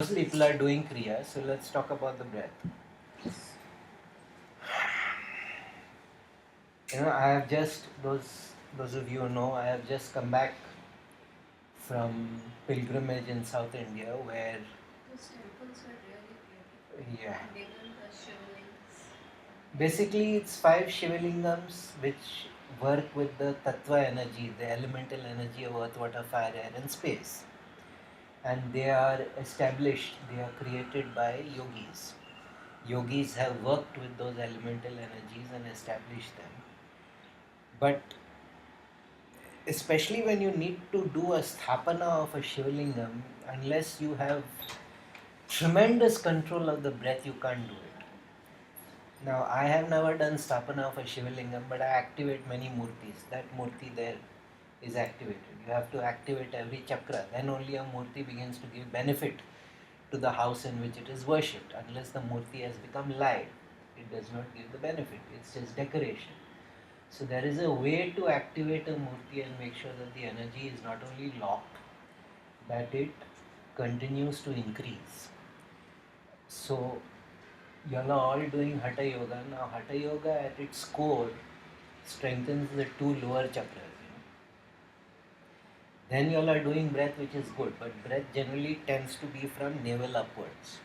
Most people are doing Kriya, so let's talk about the breath. I have just, those of you who know, I have just come back from pilgrimage in South India where those temples are really beautiful. Yeah. And even the Shivlings. Basically, it's 5 Shivalingams which work with the Tattva energy, the elemental energy of earth, water, fire, air, and space. And they are established, they are created by yogis. Yogis have worked with those elemental energies and established them. But especially when you need to do a sthapana of a Shivlingam, unless you have tremendous control of the breath, you can't do it. Now, I have never done sthapana of a Shivalingam, but I activate many murtis. That murti there is activated. You have to activate every chakra. Then only a murti begins to give benefit to the house in which it is worshipped. Unless the murti has become live, it does not give the benefit. It's just decoration. So there is a way to activate a murti and make sure that the energy is not only locked, that it continues to increase. So you are all doing Hatha Yoga. Now Hatha Yoga at its core strengthens the two lower chakras. Then you all are doing breath, which is good, but breath generally tends to be from navel upwards.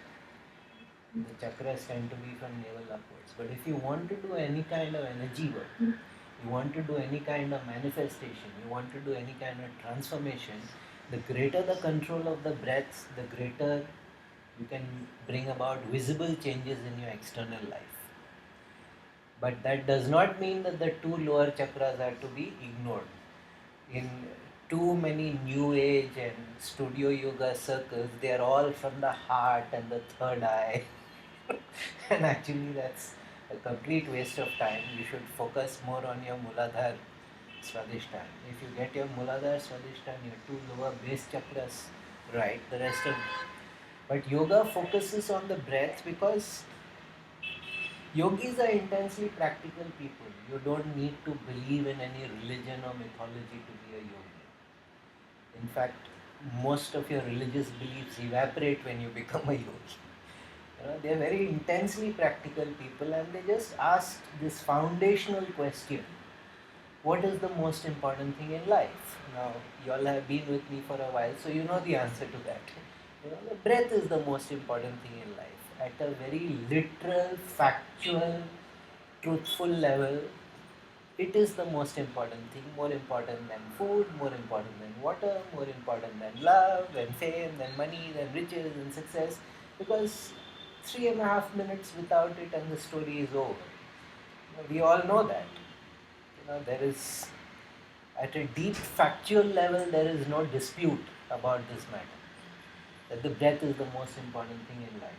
The chakras tend to be from navel upwards. But if you want to do any kind of energy work, you want to do any kind of manifestation, you want to do any kind of transformation, the greater the control of the breath, the greater you can bring about visible changes in your external life. But that does not mean that the two lower chakras are to be ignored. In too many new age and studio yoga circles, they are all from the heart and the third eye. And actually that's a complete waste of time. You should focus more on your Muladhara Swadhisthana. If you get your Muladhara Swadhisthana, your two lower base chakras right, the rest of... But yoga focuses on the breath because yogis are intensely practical people. You don't need to believe in any religion or mythology to be a yogi. In fact, most of your religious beliefs evaporate when you become a yogi. They are very intensely practical people and they just ask this foundational question: what is the most important thing in life? Now, you all have been with me for a while, so you know the answer to that. The breath is the most important thing in life. At a very literal, factual, truthful level, it is the most important thing, more important than food, more important than water, more important than love, than fame, than money, than riches and success, because 3.5 minutes without it and the story is over. We all know that. There is, at a deep factual level, there is no dispute about this matter, that the breath is the most important thing in life.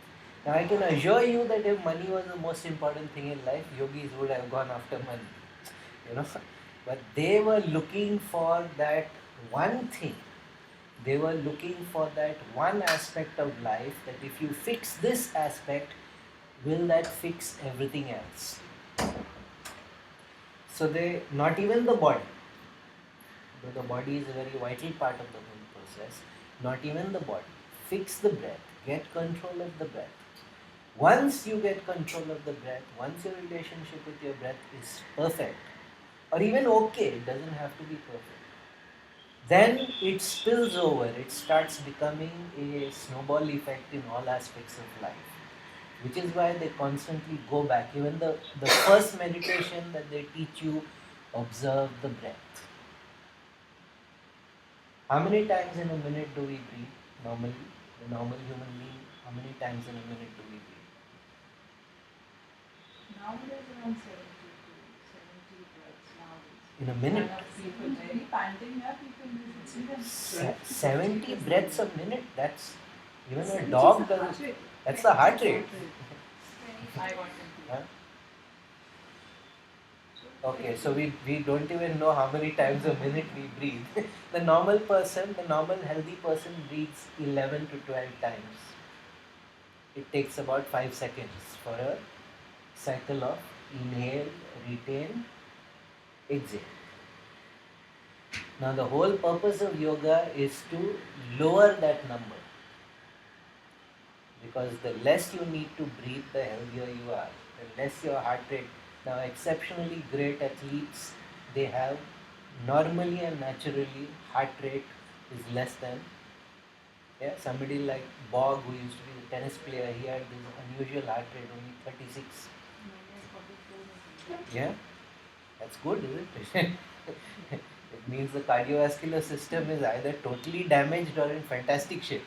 Now, I can assure you that if money was the most important thing in life, yogis would have gone after money, but they were looking for that one thing. They were looking for that one aspect of life, that if you fix this aspect, will that fix everything else? So they, not even the body, though the body is a very vital part of the whole process, not even the body. Fix the breath, get control of the breath. Once you get control of the breath, once your relationship with your breath is perfect, or even okay, it doesn't have to be perfect, then it spills over, it starts becoming a snowball effect in all aspects of life. Which is why they constantly go back. Even the first meditation that they teach you, observe the breath. How many times in a minute do we breathe normally? The normal human being, how many times in a minute do we breathe? Nowadays around 70 breaths nowadays. In a minute? People very panting, yeah, people see them. 70 breaths a minute? That's, even a dog does. That's the heart rate. I got it. Huh? Okay, so we don't even know how many times a minute we breathe. The normal person, the normal healthy person breathes 11 to 12 times. It takes about 5 seconds for a cycle of inhale, retain, exhale. Now the whole purpose of yoga is to lower that number. because the less you need to breathe, the healthier you are. The less your heart rate. Now, exceptionally great athletes, they have normally and naturally heart rate is less than, yeah, somebody like Bog, who used to be the tennis player, he had this unusual heart rate, only 36. Yeah, that's good, isn't it? It means the cardiovascular system is either totally damaged or in fantastic shape.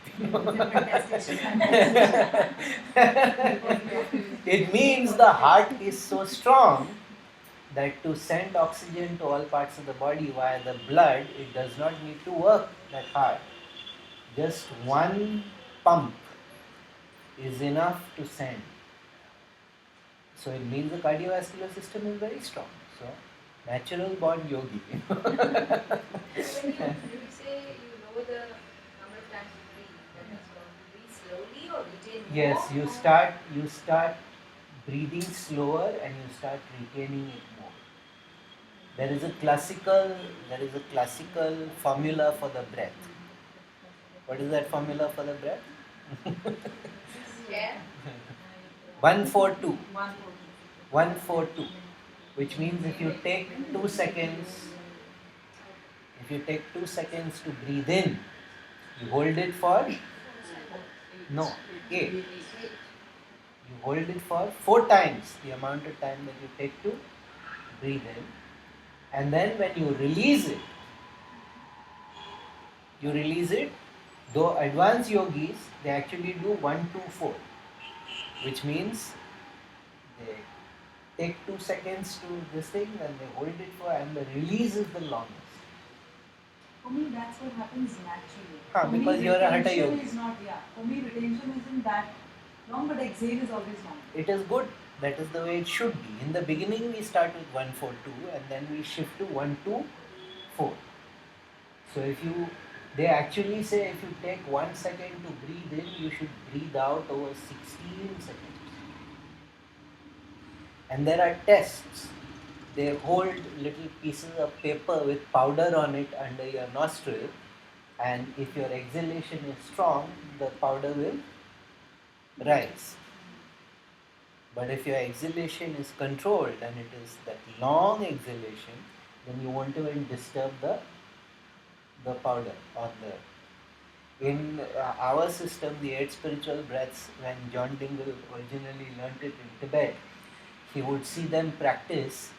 It means the heart is so strong that to send oxygen to all parts of the body via the blood, it does not need to work that hard. Just one pump is enough to send. So it means the cardiovascular system is very strong. So, natural born yogi. So when you say you know the number of times you breathe, that is wrong. You breathe slowly or retain more? Yes, you start breathing slower and you start retaining it more. There is a classical formula for the breath. What is that formula for the breath? Yeah. 1-4-2. 1-4-2. Which means if you take 2 seconds, to breathe in, you hold it for 8. You hold it for 4 times the amount of time that you take to breathe in, and then when you release it, though advanced yogis, they actually do 1-2-4, which means they take 2 seconds to this thing, and they hold it for, and the release is the longest. For me, that's what happens naturally. Because me, you're a hatha retention yogi. is not, for me, retention isn't that long, but exhale is always long. It is good. That is the way it should be. In the beginning, we start with 1-4-2, and then we shift to 1-2-4. So they actually say if you take 1 second to breathe in, you should breathe out over 16 seconds. And there are tests. They hold little pieces of paper with powder on it under your nostril, and if your exhalation is strong, the powder will rise. But if your exhalation is controlled and it is that long exhalation, then you won't even disturb the powder on the. In our system, the 8 spiritual breaths, when John Dingle originally learnt it in Tibet, he would see them practice.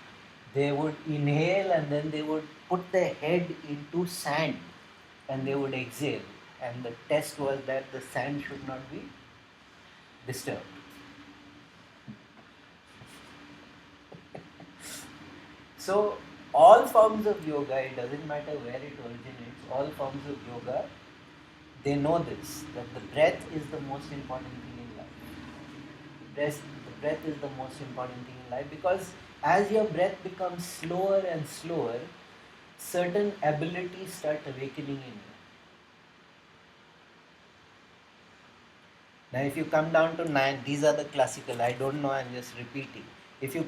They would inhale and then they would put their head into sand and they would exhale. And the test was that the sand should not be disturbed. So, all forms of yoga, it doesn't matter where it originates, all forms of yoga, they know this, that the breath is the most important thing in life. The breath is the most important thing in life, because as your breath becomes slower and slower, certain abilities start awakening in you. Now if you come down to 9, these are the classical, I don't know, I'm just repeating. If you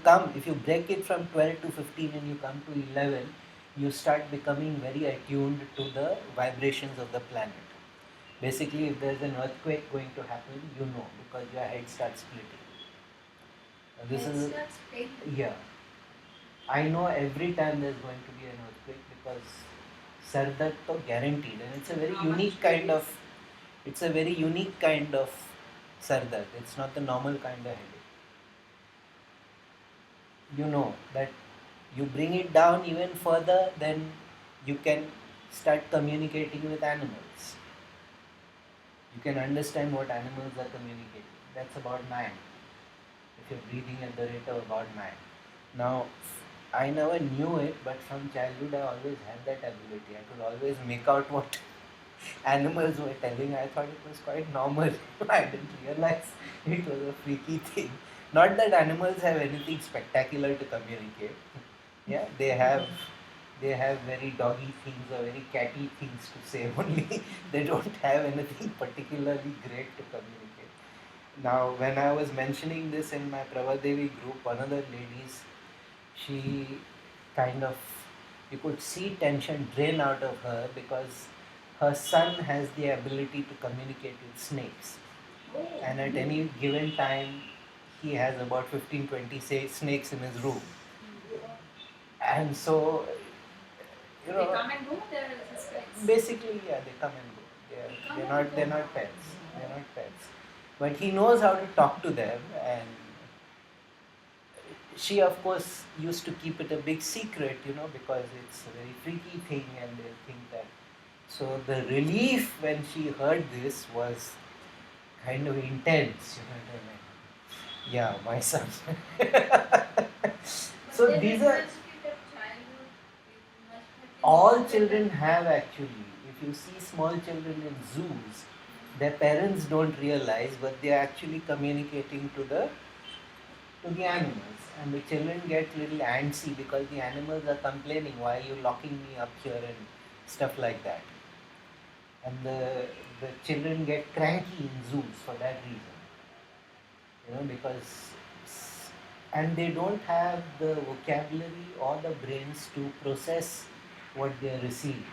break it from 12 to 15 and you come to 11, you start becoming very attuned to the vibrations of the planet. Basically, if there's an earthquake going to happen, you know, because your head starts splitting. Yeah. I know every time there's going to be an earthquake, because Sardar to guaranteed, and it's a very unique kind of Sardar. It's not the normal kind of headache. You know that you bring it down even further, then you can start communicating with animals. You can understand what animals are communicating. That's about 9. If you're breathing at the rate of about 9. Now, I never knew it, but from childhood I always had that ability. I could always make out what animals were telling. I thought it was quite normal. I didn't realize it was a freaky thing. Not that animals have anything spectacular to communicate. Yeah, they have very doggy things or very catty things to say only. They don't have anything particularly great to communicate. Now, when I was mentioning this in my Pravadevi group, one of the ladies, she kind of, you could see tension drain out of her, because her son has the ability to communicate with snakes. And and at any given time he has about 15-20 snakes in his room. And so, you They know, come and go, they're his pets. basically, yeah, they come and go. Come They're and not go. they're not pets. They're not pets. But he knows how to talk to them, and she, of course, used to keep it a big secret, because it's a very freaky thing, and they think that. So the relief when she heard this was kind of intense, like, yeah, my son. So But then these it are must be that childhood, it must have been all more children than- have actually. If you see small children in zoos, their parents don't realize, but they are actually communicating to the animals, and the children get little antsy because the animals are complaining, why are you locking me up here and stuff like that. And the children get cranky in zoos for that reason, because and they don't have the vocabulary or the brains to process what they receive.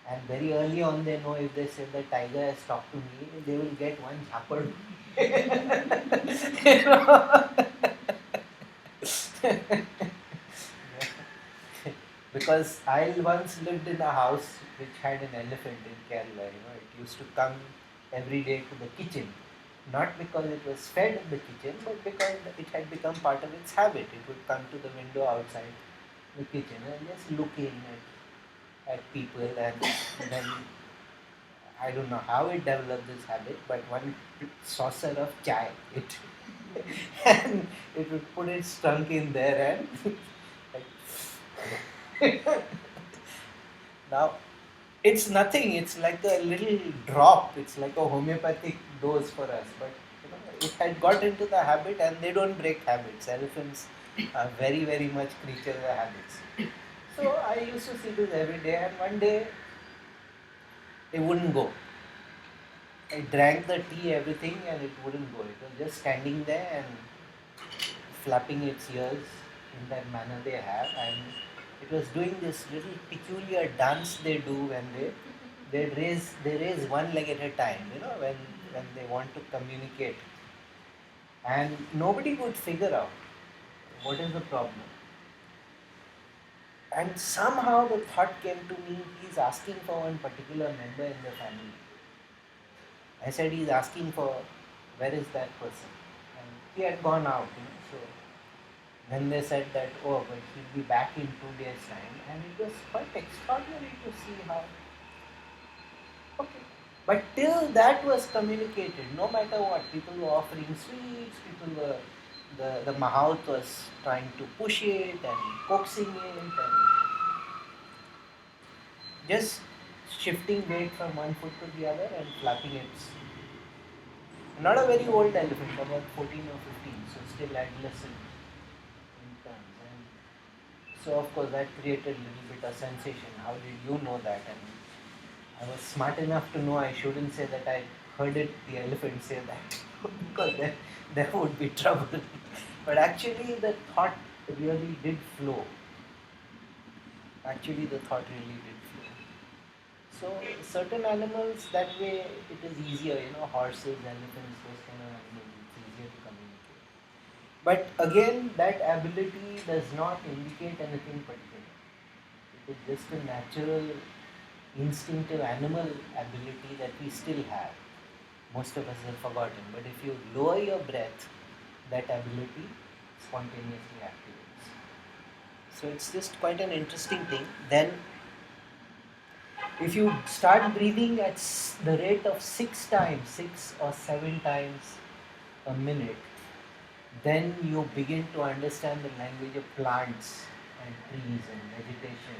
And very early on, they know if they say the tiger has talked to me, they will get one chapad. You know? Because I once lived in a house which had an elephant in Kerala. It used to come every day to the kitchen, not because it was fed in the kitchen, but because it had become part of its habit. It would come to the window outside the kitchen and just look in at people, and then I don't know how it developed this habit, but one saucer of chai, it and it would put its trunk in there and like, now it's nothing. It's like a little drop. It's like a homeopathic dose for us, but it had got into the habit, and they don't break habits. Elephants are very, very much creatures of habits. So I used to see this every day, and one day it wouldn't go. I drank the tea, everything, and it wouldn't go. It was just standing there and flapping its ears in that manner they have, and it was doing this little peculiar dance they do when they raise one leg at a time, when they want to communicate, and nobody would figure out what is the problem. And somehow the thought came to me, he's asking for one particular member in the family. I said, he's asking for, where is that person? And he had gone out, so then they said that, oh, but he'll be back in 2 days' time. And it was quite extraordinary to see how, okay. But till that was communicated, no matter what, people were offering sweets, the mahout was trying to push it and coaxing it and just shifting weight from one foot to the other and flapping its. Not a very old elephant, about 14 or 15, so still adolescent in terms. And so, of course, that created a little bit of sensation. How did you know that? And I was smart enough to know I shouldn't say that I heard the elephant say that, because there would be trouble. But actually, the thought really did flow. Actually, the thought really did flow. So certain animals, that way it is easier, horses, elephants, those kind of animals, it's easier to communicate. But again, that ability does not indicate anything particular. It is just a natural, instinctive animal ability that we still have. Most of us have forgotten. But if you lower your breath, that ability spontaneously activates. So it's just quite an interesting thing. Then if you start breathing at the rate of 6 or 7 times a minute, then you begin to understand the language of plants and trees and vegetation.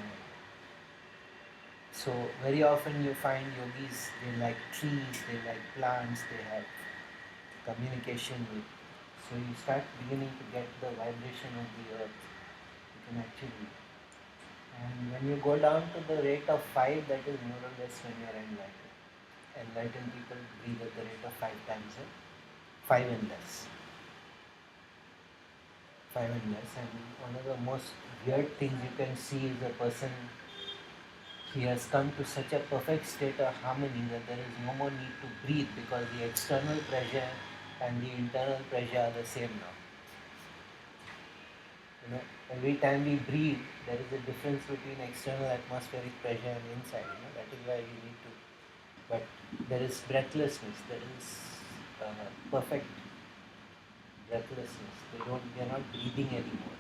So very often you find yogis, they like trees, they like plants, they have communication with. So you start beginning to get the vibration of the earth. You can actually. And when you go down to the rate of 5, that is more or less when you are enlightened. Enlightened people breathe at the rate of 5 times, 5 and less. 5 and less. And one of the most weird things you can see is a person, he has come to such a perfect state of harmony that there is no more need to breathe because the external pressure and the internal pressure are the same now. You know, every time we breathe, there is a difference between external atmospheric pressure and inside. You know, that is why we need to. But there is breathlessness. There is perfect breathlessness. They are not breathing anymore.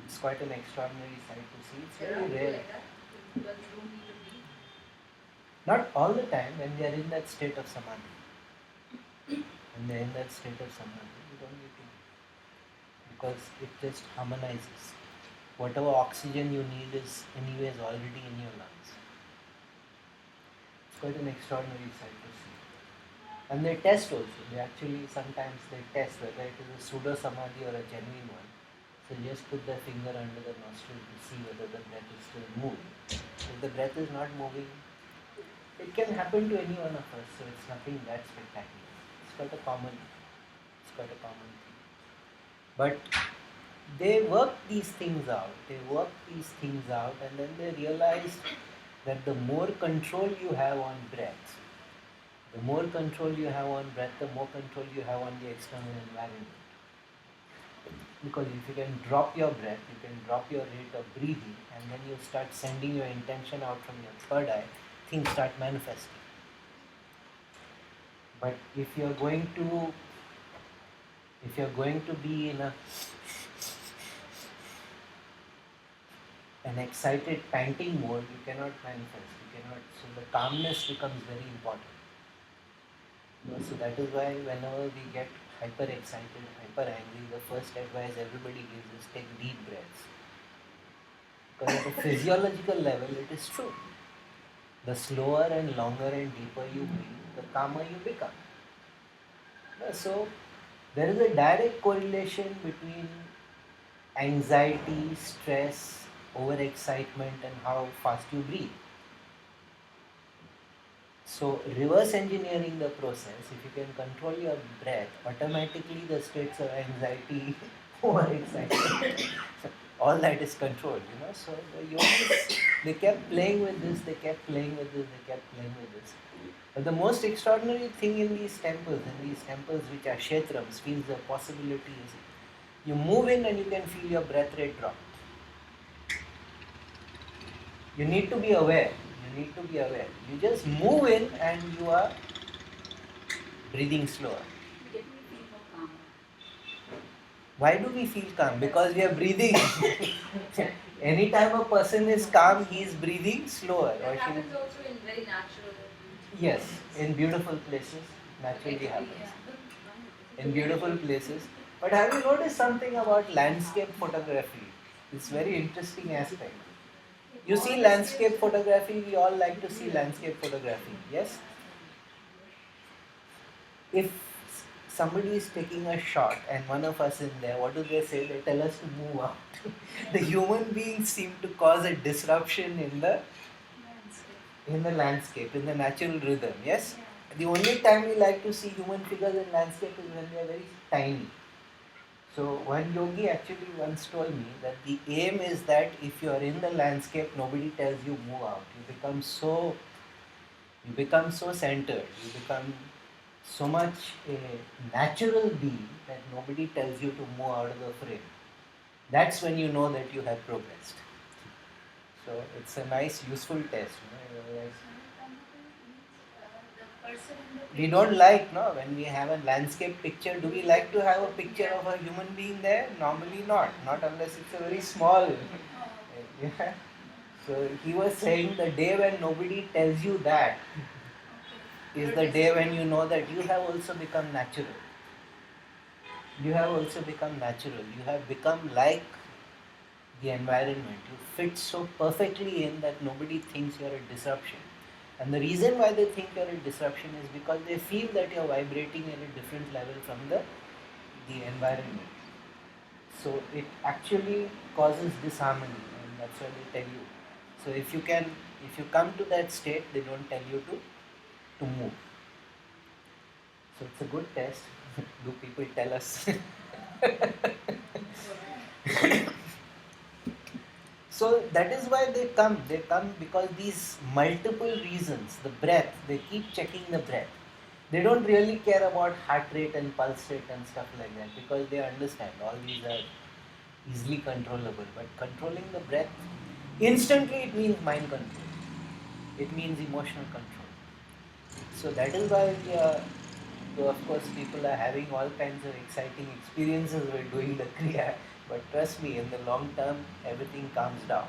It's quite an extraordinary sight to see. It's There are very people rare. like that. People don't need to breathe. Not all the time when they are in that state of samadhi. When they are in that state of samadhi, you don't need to, because it just harmonizes. Whatever oxygen you need is anyways already in your lungs. It's quite an extraordinary sight to see. And they test also. They actually sometimes they test whether it is a pseudo samadhi or a genuine one. So just put the finger under the nostril to see whether the breath is still moving. If the breath is not moving, it can happen to any one of us. So it's nothing that spectacular. It's quite a common thing. But they work these things out. And then they realized that the more control you have on breath, the more control you have on breath, the more control you have on the external environment. Because if you can drop your breath, you can drop your rate of breathing, and then you start sending your intention out from your third eye, things start manifesting. But if you're going to be in an excited panting mode, you cannot manifest. So the calmness becomes very important. So that is why whenever we get hyper excited, hyper angry, the first advice everybody gives is take deep breaths. Because at a physiological level, it is true. The slower and longer and deeper you breathe, the calmer you become. So there is a direct correlation between anxiety, stress, overexcitement, and how fast you breathe. So reverse engineering the process, if you can control your breath, automatically the states of anxiety, overexcitement, all that is controlled, So the yogis, they kept playing with this. But the most extraordinary thing in these temples which are kshetrams, feels the possibility is you move in and you can feel your breath rate drop. You need to be aware. You just move in and you are breathing slower. Get me feel more calm. Why do we feel calm? Because we are breathing. Anytime a person is calm, he is breathing slower. That happens also in very natural. Yes, in beautiful places, naturally happens. In beautiful places. But have you noticed something about landscape photography? It's very interesting aspect. You see landscape photography, we all like to see landscape photography, yes? If somebody is taking a shot and one of us in there, what do they say? They tell us to move out. The human beings seem to cause a disruption in the landscape, in the natural rhythm, yes? The only time we like to see human figures in landscape is when they are very tiny. So one yogi actually once told me that the aim is that if you are in the landscape, nobody tells you move out. You become so centered. You become so much a natural being that nobody tells you to move out of the frame. That's when you know that you have progressed. So it's a nice, useful test. We don't like, when we have a landscape picture, do we like to have a picture of a human being there? Normally not unless it's a very small. Yeah. So he was saying the day when nobody tells you that is the day when you know that you have also become natural. You have become like the environment. You fit so perfectly in that nobody thinks you're a disruption. And the reason why they think you're a disruption is because they feel that you're vibrating at a different level from the environment. So it actually causes disharmony, and that's why they tell you. So if you come to that state, they don't tell you to move. So it's a good test. Do people tell us? So that is why they come. They come because these multiple reasons. The breath, they keep checking the breath. They don't really care about heart rate and pulse rate and stuff like that, because they understand all these are easily controllable. But controlling the breath instantly, it means mind control. It means emotional control. So that is why, though of course people are having all kinds of exciting experiences while doing the kriya, but trust me, in the long term, everything calms down.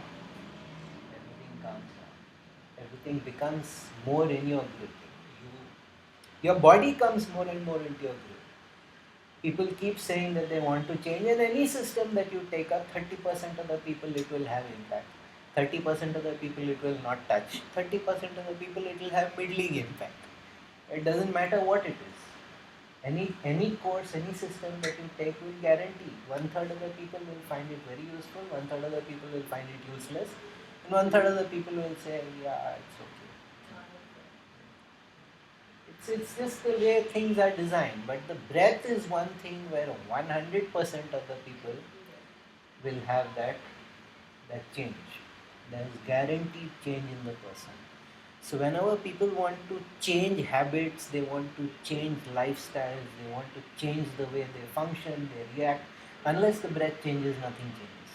Everything calms down. Everything becomes more in your grip. Your body comes more and more into your grip. People keep saying that they want to change, and any system that you take up, 30% of the people it will have impact. 30% of the people it will not touch. 30% of the people it will have middling impact. It doesn't matter what it is. Any course, any system that you take will guarantee 1/3 of the people will find it very useful, 1/3 of the people will find it useless, and 1/3 of the people will say, yeah, it's okay. It's just the way things are designed. But the breath is one thing where 100% of the people will have that change. There is guaranteed change in the person. So whenever people want to change habits, they want to change lifestyles, they want to change the way they function, they react, unless the breath changes, nothing changes.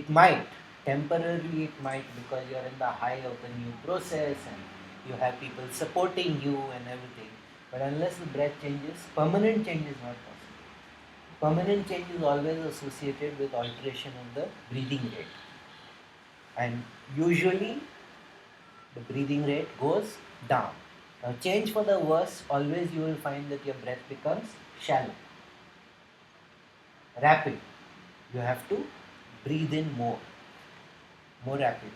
It might, temporarily it might, because you're in the high of the new process and you have people supporting you and everything. But unless the breath changes, permanent change is not possible. Permanent change is always associated with alteration of the breathing rate. And usually the breathing rate goes down. Now change for the worse, always you will find that your breath becomes shallow, rapid. You have to breathe in more rapidly.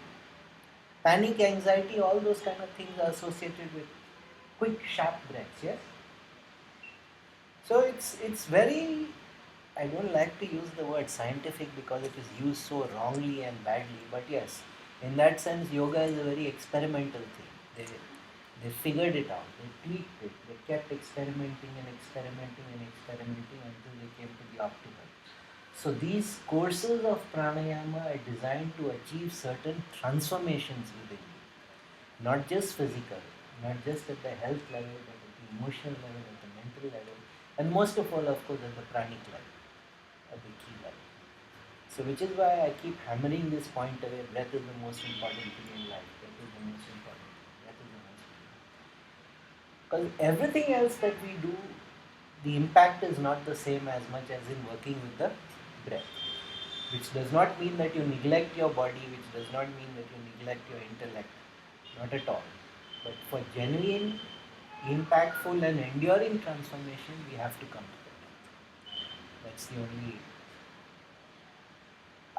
Panic, anxiety, all those kind of things are associated with quick, sharp breaths, yes? So it's very, I don't like to use the word scientific because it is used so wrongly and badly, but yes, in that sense, yoga is a very experimental thing. They figured it out, they tweaked it, they kept experimenting and experimenting and experimenting until they came to the optimal. So these courses of pranayama are designed to achieve certain transformations within you, not just physical, not just at the health level, but at the emotional level, at the mental level, and most of all, of course, at the pranic level, at the key level. So which is why I keep hammering this point away, breath is the most important thing in life, breath is the most important thing, breath is the most important. Because everything else that we do, the impact is not the same as much as in working with the breath. Which does not mean that you neglect your body, which does not mean that you neglect your intellect. Not at all. But for genuine, impactful and enduring transformation, we have to come to the breath. That's the only...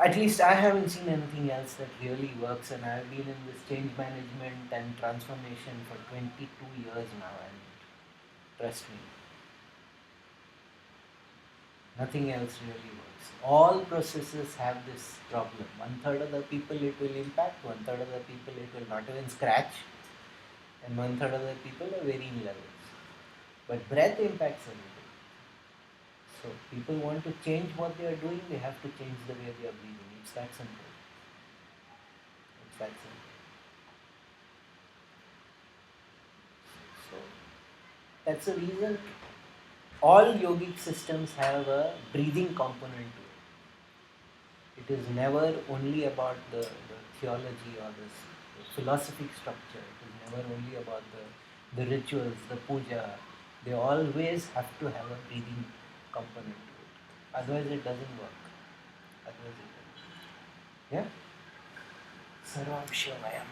At least I haven't seen anything else that really works, and I've been in this change management and transformation for 22 years now, and trust me, nothing else really works. All processes have this problem. 1/3 of the people it will impact, 1/3 of the people it will not even scratch, and 1/3 of the people are varying levels. But breath impacts everything. So people want to change what they are doing, they have to change the way they are breathing. It's that simple. It's that simple. So that's the reason all yogic systems have a breathing component to it. It is never only about the theology or the philosophic structure. It is never only about the rituals, the puja. They always have to have a breathing component to it. Otherwise it doesn't work. Otherwise it doesn't. Yeah? Sarvam Shivayam.